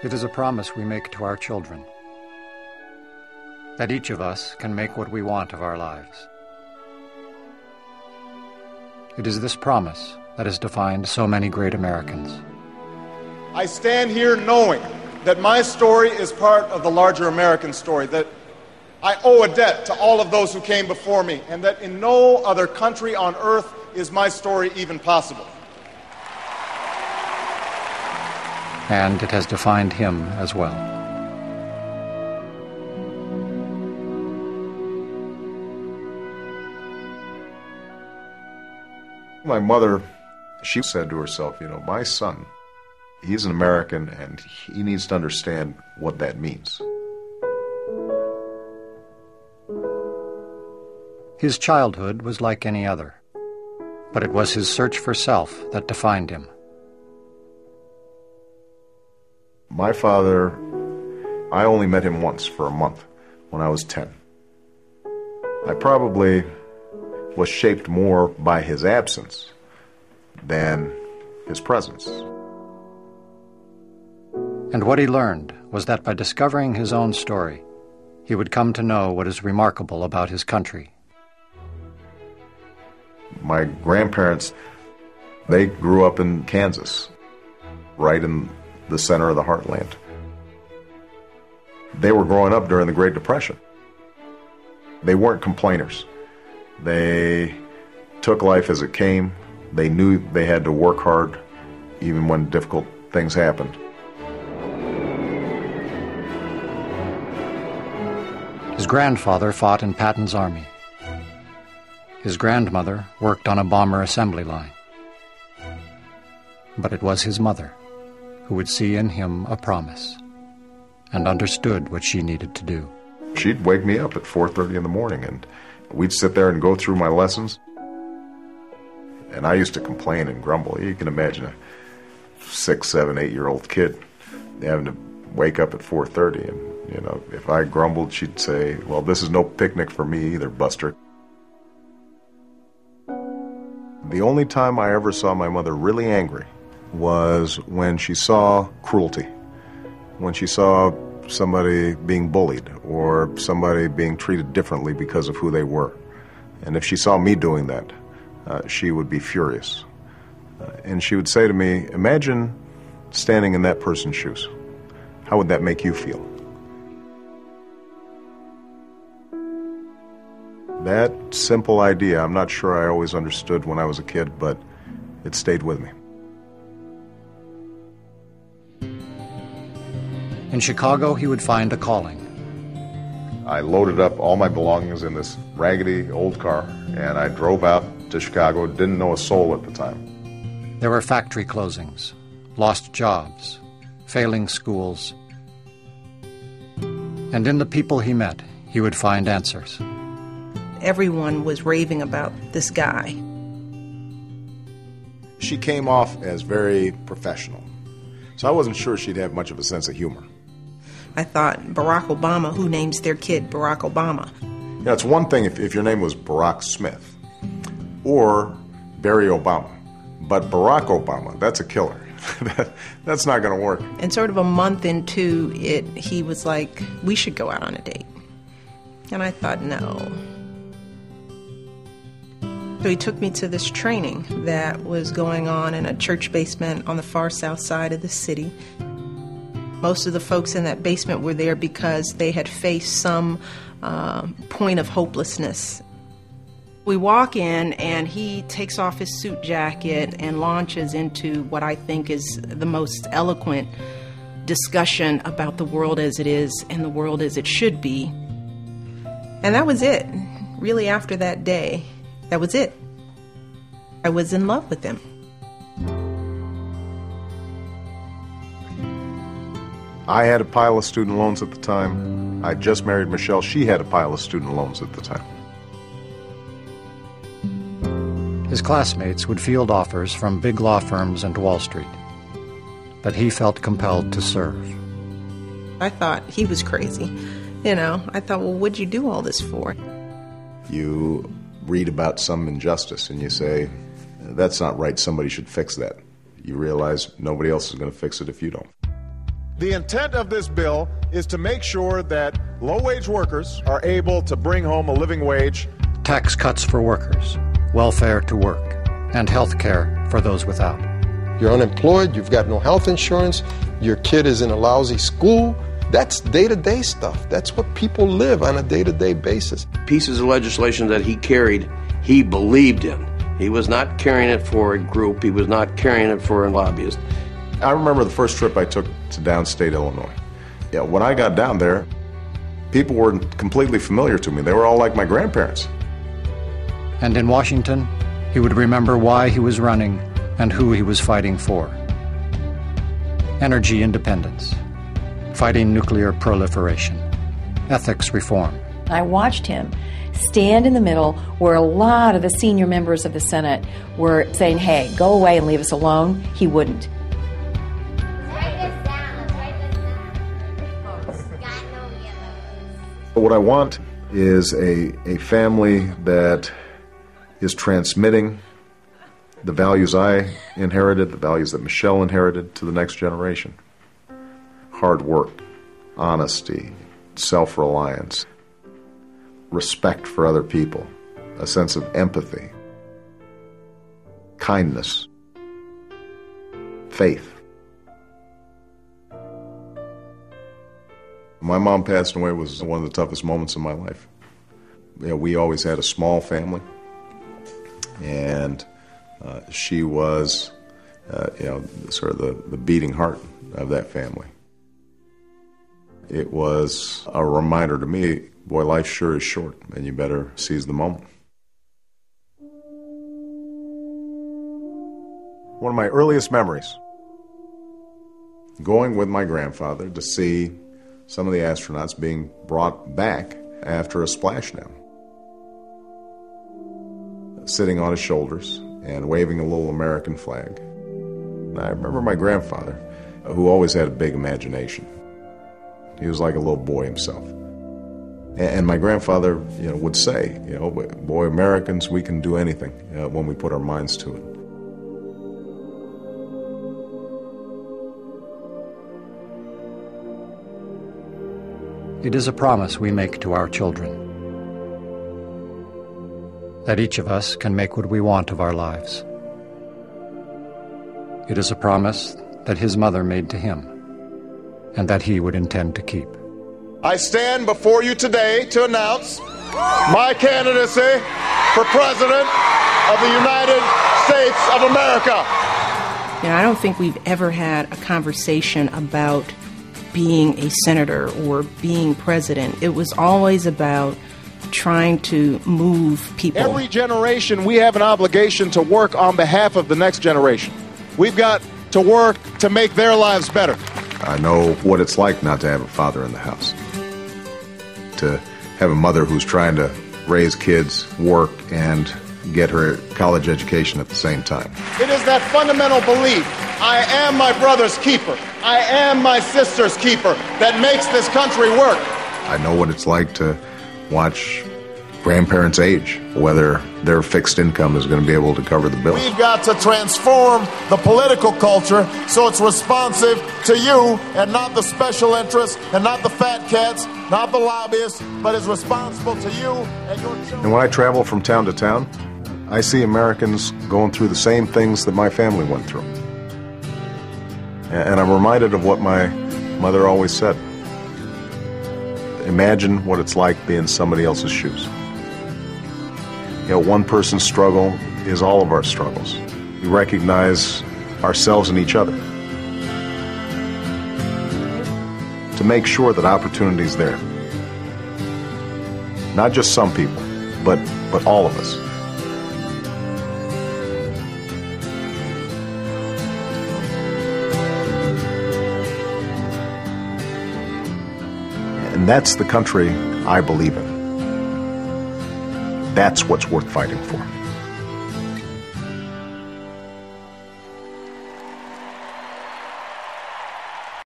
It is a promise we make to our children, that each of us can make what we want of our lives. It is this promise that has defined so many great Americans. I stand here knowing that my story is part of the larger American story, that I owe a debt to all of those who came before me, and that in no other country on earth is my story even possible. And it has defined him as well. My mother, she said to herself, my son, he's an American and he needs to understand what that means. His childhood was like any other, but it was his search for self that defined him. My father, I only met him once for a month when I was 10. I probably was shaped more by his absence than his presence. And what he learned was that by discovering his own story, he would come to know what is remarkable about his country. My grandparents, they grew up in Kansas, right in the center of the heartland. They were growing up during the Great Depression. They weren't complainers. They took life as it came. They knew they had to work hard even when difficult things happened. His grandfather fought in Patton's army. His grandmother worked on a bomber assembly line. But it was his mother who would see in him a promise and understood what she needed to do. She'd wake me up at 4:30 in the morning, and we'd sit there and go through my lessons. And I used to complain and grumble. You can imagine a 6, 7, 8-year-old kid having to wake up at 4:30. And, if I grumbled, she'd say, "Well, this is no picnic for me either, Buster." The only time I ever saw my mother really angry was when she saw cruelty, when she saw somebody being bullied or somebody being treated differently because of who they were. And if she saw me doing that, she would be furious. And she would say to me, "Imagine standing in that person's shoes. How would that make you feel?" That simple idea, I'm not sure I always understood when I was a kid, but it stayed with me. In Chicago, he would find a calling. I loaded up all my belongings in this raggedy old car, and I drove out to Chicago. Didn't know a soul at the time. There were factory closings, lost jobs, failing schools. And in the people he met, he would find answers. Everyone was raving about this guy. She came off as very professional, so I wasn't sure she'd have much of a sense of humor. I thought, Barack Obama, who names their kid Barack Obama? It's one thing if your name was Barack Smith or Barry Obama, but Barack Obama, that's a killer. That's not going to work. And sort of a month into it, he was like, "We should go out on a date." And I thought, no. So he took me to this training that was going on in a church basement on the far south side of the city. Most of the folks in that basement were there because they had faced some point of hopelessness. We walk in, and he takes off his suit jacket and launches into what I think is the most eloquent discussion about the world as it is and the world as it should be. And that was it. Really, after that day, that was it. I was in love with him. I had a pile of student loans at the time. I just married Michelle. She had a pile of student loans at the time. His classmates would field offers from big law firms and Wall Street, but he felt compelled to serve. I thought he was crazy. I thought, well, what'd you do all this for? You read about some injustice and you say, that's not right, somebody should fix that. You realize nobody else is going to fix it if you don't. The intent of this bill is to make sure that low-wage workers are able to bring home a living wage. Tax cuts for workers, welfare to work, and health care for those without. You're unemployed, you've got no health insurance, your kid is in a lousy school. That's day-to-day stuff. That's what people live on a day-to-day basis. Pieces of legislation that he carried, he believed in. He was not carrying it for a group. He was not carrying it for a lobbyist. I remember the first trip I took to downstate Illinois. Yeah, when I got down there, people were completely familiar to me. They were all like my grandparents. And in Washington, he would remember why he was running and who he was fighting for. Energy independence, fighting nuclear proliferation, ethics reform. I watched him stand in the middle where a lot of the senior members of the Senate were saying, hey, go away and leave us alone. He wouldn't. What I want is a family that is transmitting the values I inherited, the values that Michelle inherited to the next generation. Hard work, honesty, self-reliance, respect for other people, a sense of empathy, kindness, faith. My mom passing away was one of the toughest moments of my life. You know, we always had a small family, and she was, sort of the beating heart of that family. It was a reminder to me, boy, life sure is short, and you better seize the moment. One of my earliest memories, going with my grandfather to see some of the astronauts being brought back after a splashdown, sitting on his shoulders and waving a little American flag. And I remember my grandfather, who always had a big imagination. He was like a little boy himself. And my grandfather, would say, boy, Americans, we can do anything when we put our minds to it. It is a promise we make to our children, that each of us can make what we want of our lives. It is a promise that his mother made to him, and that he would intend to keep. I stand before you today to announce my candidacy for President of the United States of America. I don't think we've ever had a conversation about being a senator or being president. It was always about trying to move people. Every generation, we have an obligation to work on behalf of the next generation. We've got to work to make their lives better. I know what it's like not to have a father in the house, to have a mother who's trying to raise kids, work, and get her college education at the same time. It is that fundamental belief, I am my brother's keeper, I am my sister's keeper, that makes this country work. I know what it's like to watch grandparents age, whether their fixed income is going to be able to cover the bill. We've got to transform the political culture so it's responsive to you and not the special interests and not the fat cats, not the lobbyists, but is responsible to you and your children. And when I travel from town to town, I see Americans going through the same things that my family went through. And I'm reminded of what my mother always said. Imagine what it's like being somebody else's shoes. One person's struggle is all of our struggles. We recognize ourselves and each other to make sure that opportunity is there. Not just some people, but all of us. And that's the country I believe in. That's what's worth fighting for.